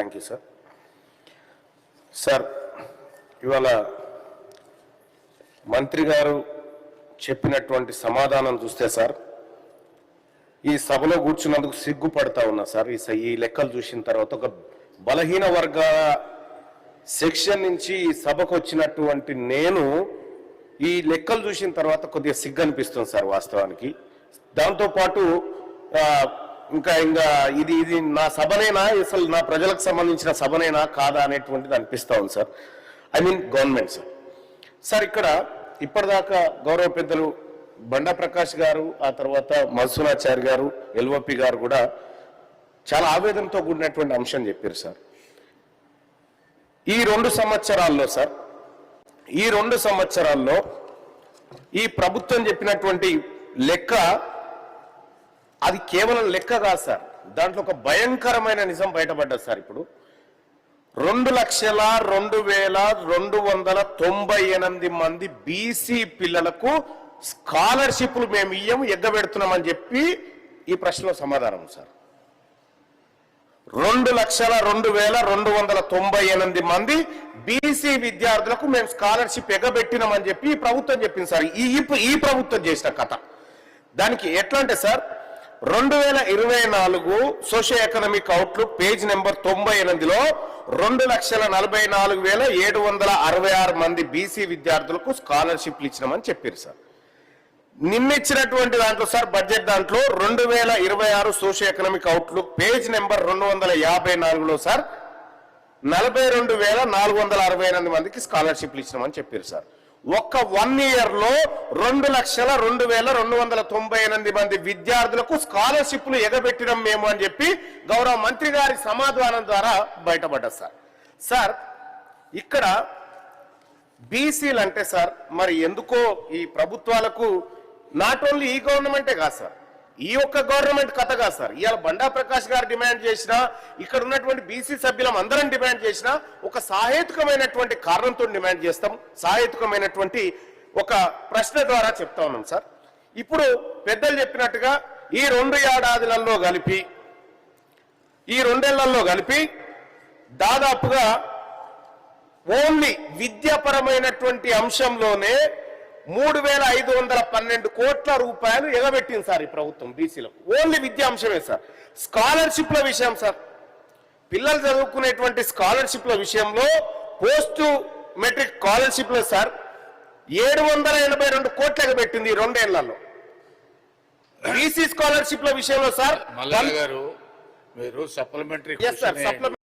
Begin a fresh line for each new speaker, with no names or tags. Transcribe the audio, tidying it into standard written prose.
Thank you sir. Sir, ఇవాళ మంత్రి గారు చెప్పినటువంటి సమాధానం చూస్తే సార్, ఈ సభలో కూర్చున్నందుకు సిగ్గుపడతా ఉన్నా సార్. ఈ లెక్కలు చూసిన తర్వాత ఒక బలహీన వర్గాల సెక్షన్ నుంచి ఈ సభకు వచ్చినటువంటి నేను ఈ లెక్కలు చూసిన తర్వాత కొద్దిగా సిగ్గు అనిపిస్తుంది సార్ వాస్తవానికి. దాంతోపాటు ఇంకా ఇది నా సభనేనా, అసలు నా ప్రజలకు సంబంధించిన సభనేనా కాదా అనేటువంటిది అనిపిస్తూ ఉంది sir. I mean government sir. Sir, ఇక్కడ ఇప్పటిదాకా గౌరవ పెద్దలు బండా ప్రకాష్ గారు, ఆ తర్వాత మధుసూనాచారి గారు, ఎల్ఓపి గారు కూడా చాలా ఆవేదనతో కూడినటువంటి అంశం చెప్పారు సార్. ఈ 2 సంవత్సరాల్లో సార్, ఈ 2 సంవత్సరాల్లో ఈ ప్రభుత్వం చెప్పినటువంటి లెక్క అది కేవలం లెక్క కాదు సార్. దాంట్లో ఒక భయంకరమైన నిజం బయటపడ్డది సార్. ఇప్పుడు 2,02,298 మంది బీసీ పిల్లలకు స్కాలర్షిప్లు మేము ఇయ్యము, ఎగ్గబెడుతున్నామని చెప్పి ఈ ప్రశ్నలో సమాధానం సార్. 2,02,298 మంది బీసీ విద్యార్థులకు మేము స్కాలర్షిప్ ఎగ్గబెట్టినామని చెప్పి ఈ ప్రభుత్వం చెప్పింది సార్. ఈ ప్రభుత్వం చేసిన కథ. దానికి ఎట్లా అంటే sir, 2024 socio economic outlook page number 98లో 2,44,766 మంది బీసీ విద్యార్థులకు స్కాలర్షిప్లు ఇచ్చినామని చెప్పారు సార్. నిన్నిచ్చినటువంటి దాంట్లో సార్, బడ్జెట్ దాంట్లో 2026 socio economic outlook page number 254లో సార్ 42,468 మందికి స్కాలర్షిప్లు ఇచ్చినామని చెప్పారు సార్. ఒక్క 1 ఇయర్ లో 2,02,298 మంది విద్యార్థులకు స్కాలర్షిప్లు ఎగబెట్టినాం మేము అని చెప్పి గౌరవ మంత్రి గారి సమాధానం ద్వారా బయటపడ్డారు సార్. సార్, ఇక్కడ బీసీలు అంటే సార్, మరి ఎందుకో ఈ ప్రభుత్వాలకు నాట్ ఓన్లీ ఈ గవర్నమెంటే కాదు సార్, ఈ ఒక్క గవర్నమెంట్ కథ కాదు సార్. ఇవాళ బండా ప్రకాష్ గారు డిమాండ్ చేసినా, ఇక్కడ ఉన్నటువంటి బీసీ సభ్యులం అందరం డిమాండ్ చేసినా ఒక సాహేతుకమైనటువంటి కారణంతో డిమాండ్ చేస్తాం. సాహేతుకమైనటువంటి ఒక ప్రశ్న ద్వారా చెప్తా ఉన్నాం సార్. ఇప్పుడు పెద్దలు చెప్పినట్టుగా ఈ 2 ఏడాదిలలో కలిపి, ఈ 2 ఏళ్లలో కలిపి దాదాపుగా ఓన్లీ విద్యాపరమైనటువంటి అంశంలోనే 3,512 కోట్ల రూపాయలు ఎగబెట్టింది సార్ ఈ ప్రభుత్వం బీసీలకు. ఓన్లీ విద్యా అంశమే సార్. స్కాలర్షిప్ల విషయం సార్, పిల్లలు చదువుకునేటువంటి స్కాలర్షిప్ల విషయంలో పోస్ట్ మెట్రిక్ స్కాలర్షిప్లో సార్ 782 కోట్లు ఎగబెట్టింది ఈ 2 ఏళ్లలో. బీసీ స్కాలర్షిప్ల విషయంలో సార్
మీరు సప్లిమెంటరీ